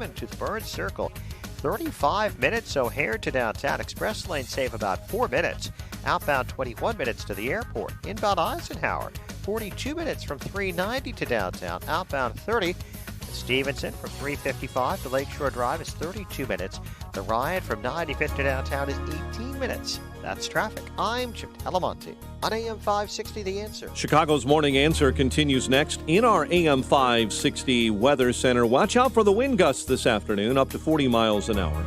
Hammond to the Burns Circle. 35 minutes O'Hare to downtown. Express lane save about 4 minutes. Outbound 21 minutes to the airport. Inbound Eisenhower, 42 minutes from 390 to downtown. Outbound 30. Stevenson from 355 to Lakeshore Drive is 32 minutes. The ride from 95th to downtown is 18 minutes. That's traffic. I'm Chip Talamonte on AM 560 The Answer. Chicago's Morning Answer continues next in our AM 560 Weather Center. Watch out for the wind gusts this afternoon, up to 40 miles an hour.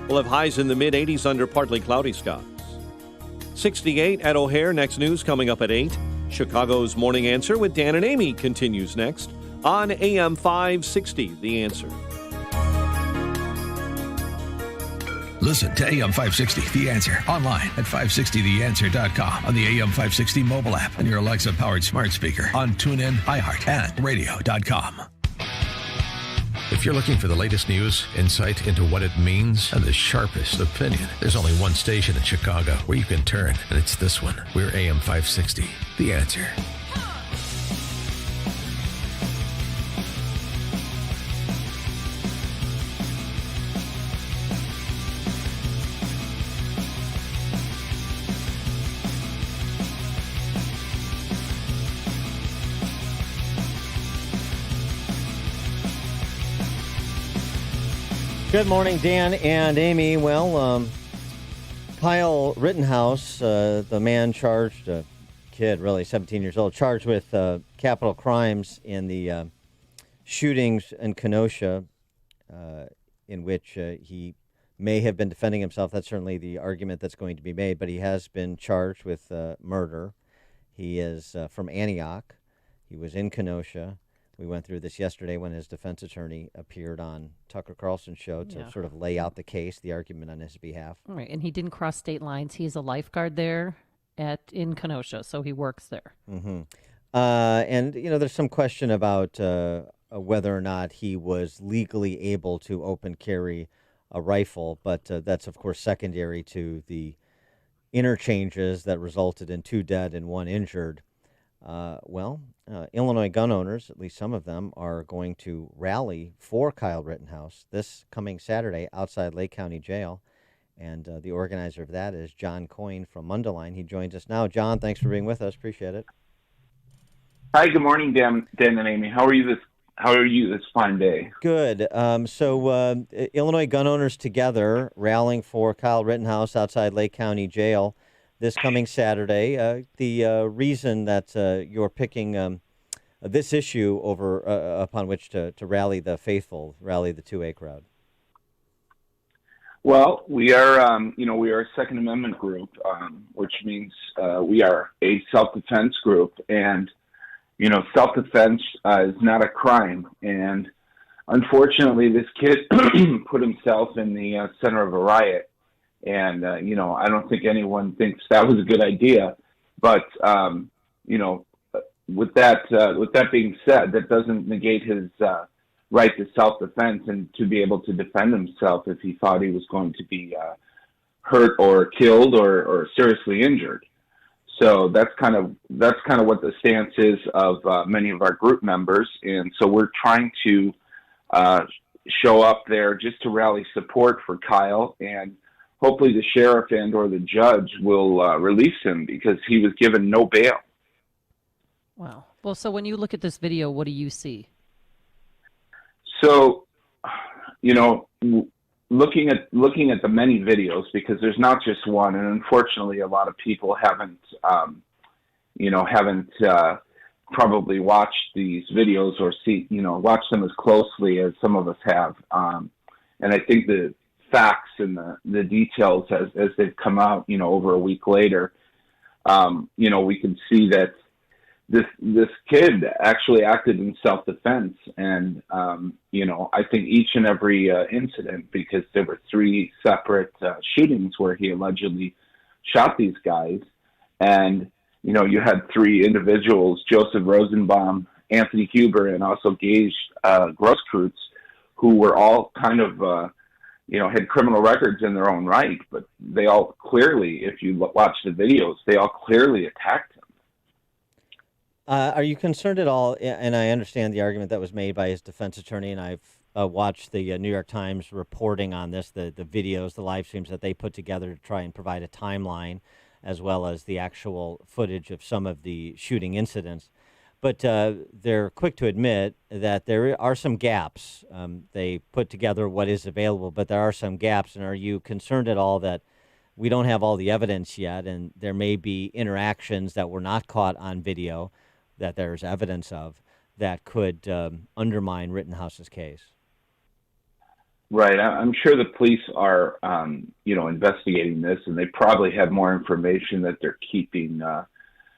We'll have highs in the mid-80s under partly cloudy skies. 68 at O'Hare. Next news coming up at 8. Chicago's Morning Answer with Dan and Amy continues next on AM 560 The Answer. Listen to AM 560 The Answer online at 560theanswer.com, on the AM 560 mobile app, and your Alexa-powered smart speaker, on TuneIn, iHeart, and radio.com. If you're looking for the latest news, insight into what it means, and the sharpest opinion, there's only one station in Chicago where you can turn, and it's this one. We're AM 560 The Answer. Good morning, Dan and Amy. Well, Kyle Rittenhouse, the man charged, kid really, 17 years old, charged with capital crimes in the shootings in Kenosha, in which he may have been defending himself. That's certainly the argument that's going to be made, but he has been charged with murder. He is from Antioch. He was in Kenosha. We went through this yesterday when his defense attorney appeared on Tucker Carlson's show to sort of lay out the case, the argument on his behalf. All right, and he didn't cross state lines. He's a lifeguard there in Kenosha, so he works there. Mm-hmm. And, you know, there's some question about whether or not he was legally able to open carry a rifle, but that's, of course, secondary to the interchanges that resulted in 2 dead and 1 injured. Illinois gun owners, at least some of them, are going to rally for Kyle Rittenhouse this coming Saturday outside Lake County Jail. And the organizer of that is John Coyne from Mundelein. He joins us now. John, thanks for being with us. Appreciate it. Hi, good morning, Dan and Amy. How are you this fine day? Good. So Illinois gun owners together rallying for Kyle Rittenhouse outside Lake County Jail this coming Saturday. The reason that you're picking this issue over upon which to rally the faithful, rally the 2A crowd. Well, we are, we are a Second Amendment group, which means we are a self-defense group, and self-defense is not a crime. And unfortunately, this kid put himself in the center of a riot. And, I don't think anyone thinks that was a good idea. But, with that being said, that doesn't negate his right to self-defense and to be able to defend himself if he thought he was going to be hurt or killed or seriously injured. So that's kind of what the stance is of many of our group members. And so we're trying to show up there just to rally support for Kyle, and hopefully the sheriff and or the judge will release him because he was given no bail. Wow. Well, so when you look at this video, what do you see? So, looking at the many videos, because there's not just one, and unfortunately a lot of people haven't probably watched these videos or watched them as closely as some of us have. And I think the facts and the details as they've come out, over a week later, we can see that this kid actually acted in self-defense. And, I think each and every incident, because there were 3 separate shootings where he allegedly shot these guys. And, you had 3 individuals, Joseph Rosenbaum, Anthony Huber, and also Gage Grosskreutz, who were all kind of, had criminal records in their own right, but they all clearly, if you watch the videos, they all clearly attacked him. Are you concerned at all, and I understand the argument that was made by his defense attorney, and I've watched the New York Times reporting on this, the videos, the live streams that they put together to try and provide a timeline, as well as the actual footage of some of the shooting incidents. But they're quick to admit that there are some gaps. They put together what is available, but there are some gaps. And are you concerned at all that we don't have all the evidence yet, and there may be interactions that were not caught on video that there's evidence of that could undermine Rittenhouse's case? Right. I'm sure the police are, investigating this, and they probably have more information that they're keeping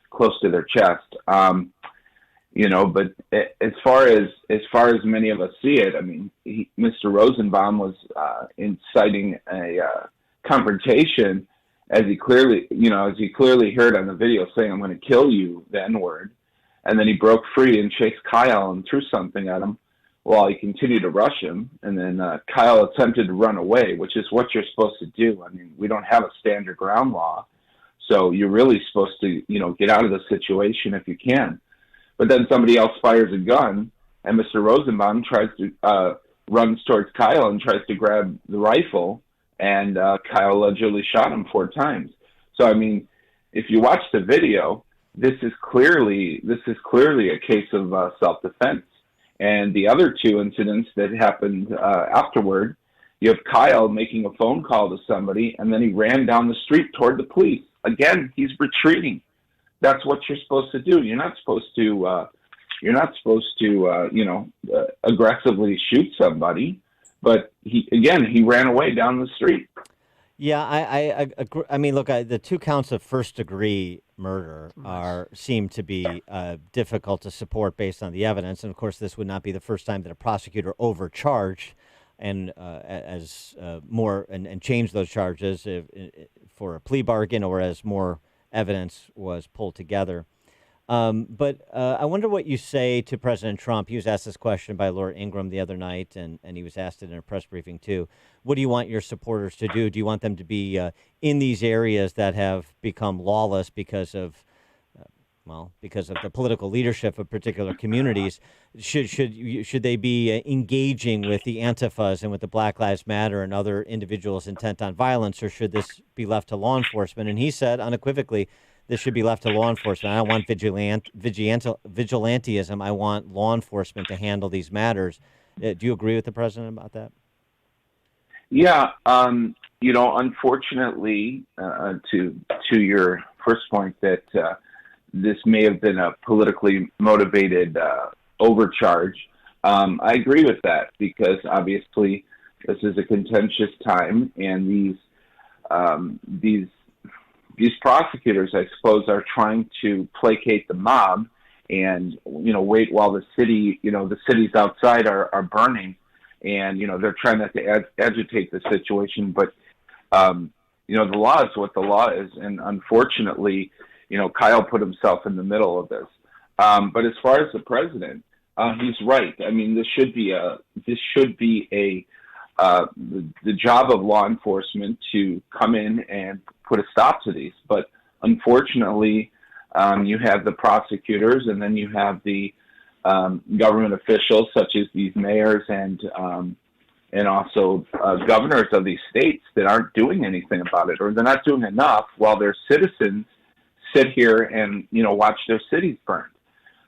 close to their chest. But as far as many of us see it, I mean, Mr. Rosenbaum was inciting a confrontation, as he clearly heard on the video, saying, "I'm going to kill you," the N-word, and then he broke free and chased Kyle and threw something at him while he continued to rush him. And then Kyle attempted to run away, which is what you're supposed to do. I mean, we don't have a stand your ground law, so you're really supposed to, get out of the situation if you can. But then somebody else fires a gun, and Mr. Rosenbaum runs towards Kyle and tries to grab the rifle, and Kyle allegedly shot him 4 times. So, I mean, if you watch the video, this is clearly a case of self-defense. And the other 2 incidents that happened afterward, you have Kyle making a phone call to somebody, and then he ran down the street toward the police. Again, he's retreating. That's what you're supposed to do. You're not supposed to aggressively shoot somebody. But he ran away down the street. Yeah, I agree. I mean, look, the 2 counts of first-degree murder seem to be difficult to support based on the evidence. And of course, this would not be the first time that a prosecutor overcharged and changed those charges for a plea bargain or as more evidence was pulled together. But I wonder what you say to President Trump. He was asked this question by Laura Ingraham the other night, and he was asked it in a press briefing too. What do you want your supporters to do? Do you want them to be in these areas that have become lawless because of the political leadership of particular communities? Should they be engaging with the Antifas and with the Black Lives Matter and other individuals intent on violence, or should this be left to law enforcement? And he said unequivocally, this should be left to law enforcement. I don't want vigilantism. I want law enforcement to handle these matters. Do you agree with the president about that? Yeah. Unfortunately, to your first point, that this may have been a politically motivated overcharge. I agree with that, because obviously this is a contentious time, and these prosecutors, I suppose, are trying to placate the mob and, wait while the cities outside are burning, and, they're trying not to agitate the situation. But, the law is what the law is. And unfortunately, Kyle put himself in the middle of this. But as far as the president, he's right. I mean, this should be the job of law enforcement to come in and put a stop to these. But unfortunately, you have the prosecutors, and then you have the government officials, such as these mayors and also governors of these states, that aren't doing anything about it, or they're not doing enough, while their citizens sit here and watch their cities burned.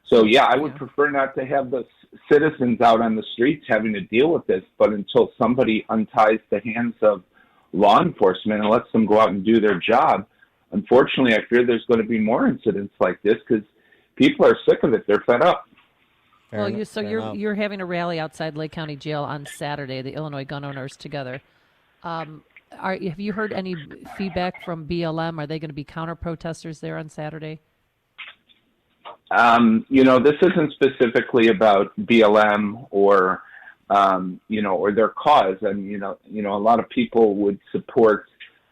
So yeah, I would prefer not to have the citizens out on the streets having to deal with this, but until somebody unties the hands of law enforcement and lets them go out and do their job, unfortunately, I fear there's going to be more incidents like this, because people are sick of it. They're fed up. You're having a rally outside Lake County Jail on Saturday, the Illinois gun owners together. Have you heard any feedback from BLM? Are they going to be counter-protesters there on Saturday? This isn't specifically about BLM or their cause. And, a lot of people would support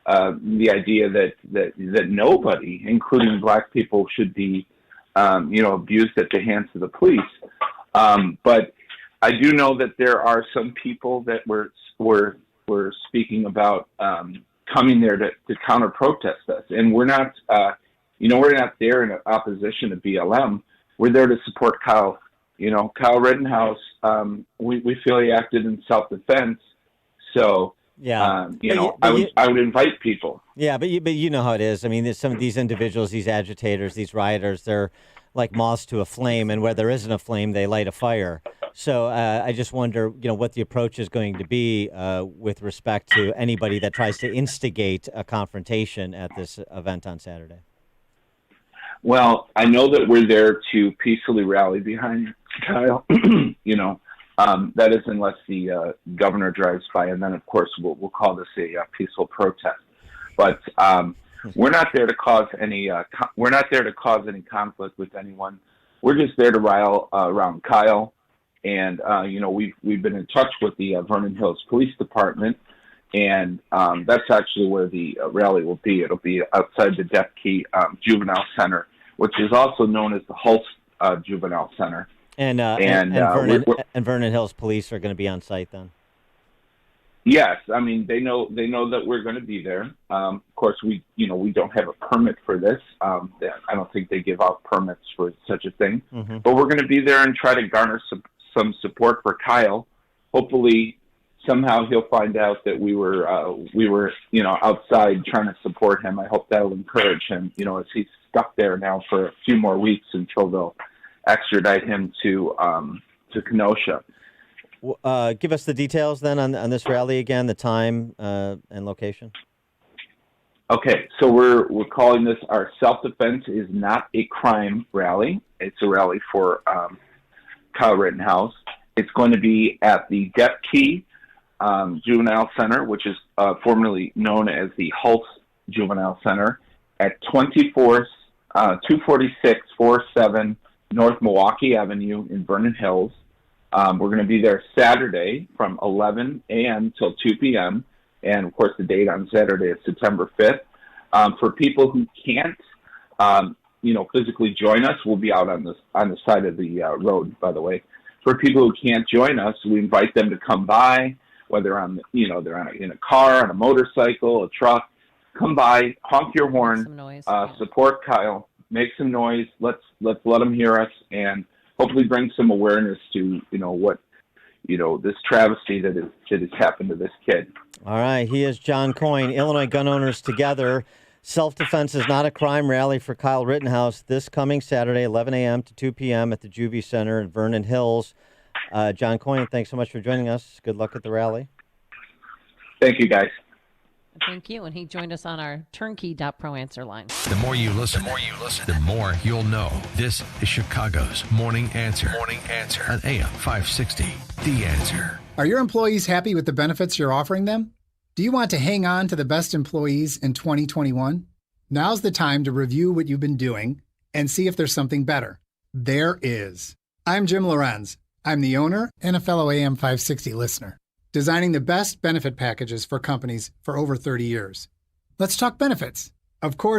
the idea that nobody, including Black people, should be, abused at the hands of the police. But I do know that there are some people that were speaking about coming there to counter-protest us. And we're not, we're not there in opposition to BLM. We're there to support Kyle Kyle Rittenhouse, we feel he acted in self-defense. So, yeah, I would invite people. Yeah, but you know how it is. I mean, there's some of these individuals, these agitators, these rioters, they're like moths to a flame, and where there isn't a flame, they light a fire. So I just wonder, what the approach is going to be with respect to anybody that tries to instigate a confrontation at this event on Saturday. Well, I know that we're there to peacefully rally behind Kyle. That is unless the governor drives by, and then of course we'll call this a peaceful protest. But we're not there to cause any. We're not there to cause any conflict with anyone. We're just there to rile around Kyle, and we've been in touch with the Vernon Hills Police Department, and that's actually where the rally will be. It'll be outside the Deaf Key Juvenile Center, which is also known as the Hulse Juvenile Center. And Vernon Hills Police are going to be on site then. Yes, I mean they know that we're going to be there. Of course, we don't have a permit for this. I don't think they give out permits for such a thing. Mm-hmm. But we're going to be there and try to garner some support for Kyle. Hopefully, somehow he'll find out that we were outside trying to support him. I hope that will encourage him. As he's stuck there now for a few more weeks until they'll extradite him to Kenosha. Give us the details then on this rally again, the time and location. Okay, so we're calling this our Self-Defense is Not a Crime rally. It's a rally for Kyle Rittenhouse. It's going to be at the Deaf Key Juvenile Center, which is formerly known as the Hulse Juvenile Center, at 24647 North Milwaukee Avenue in Vernon Hills. We're going to be there Saturday from 11 a.m. till 2 p.m. And, of course, the date on Saturday is September 5th. For people who can't, physically join us, we'll be out on the side of the road, by the way. For people who can't join us, we invite them to come by, whether they're in a car, on a motorcycle, a truck. Come by, honk your horn, support Kyle, make some noise. Let's let them hear us, and hopefully bring some awareness to this travesty that has happened to this kid. All right, he is John Coyne. Illinois Gun Owners Together. Self-Defense is Not a Crime rally for Kyle Rittenhouse this coming Saturday, 11 a.m. to 2 p.m. at the Juvie Center in Vernon Hills. John Coyne, thanks so much for joining us. Good luck at the rally. Thank you, guys. Thank you. And he joined us on our turnkey.pro answer line. The more you listen, the more you'll know. This is Chicago's Morning Answer. Morning Answer on AM 560. The Answer. Are your employees happy with the benefits you're offering them? Do you want to hang on to the best employees in 2021? Now's the time to review what you've been doing and see if there's something better. There is. I'm Jim Lorenz. I'm the owner and a fellow AM 560 listener, designing the best benefit packages for companies for over 30 years. Let's talk benefits. Of course,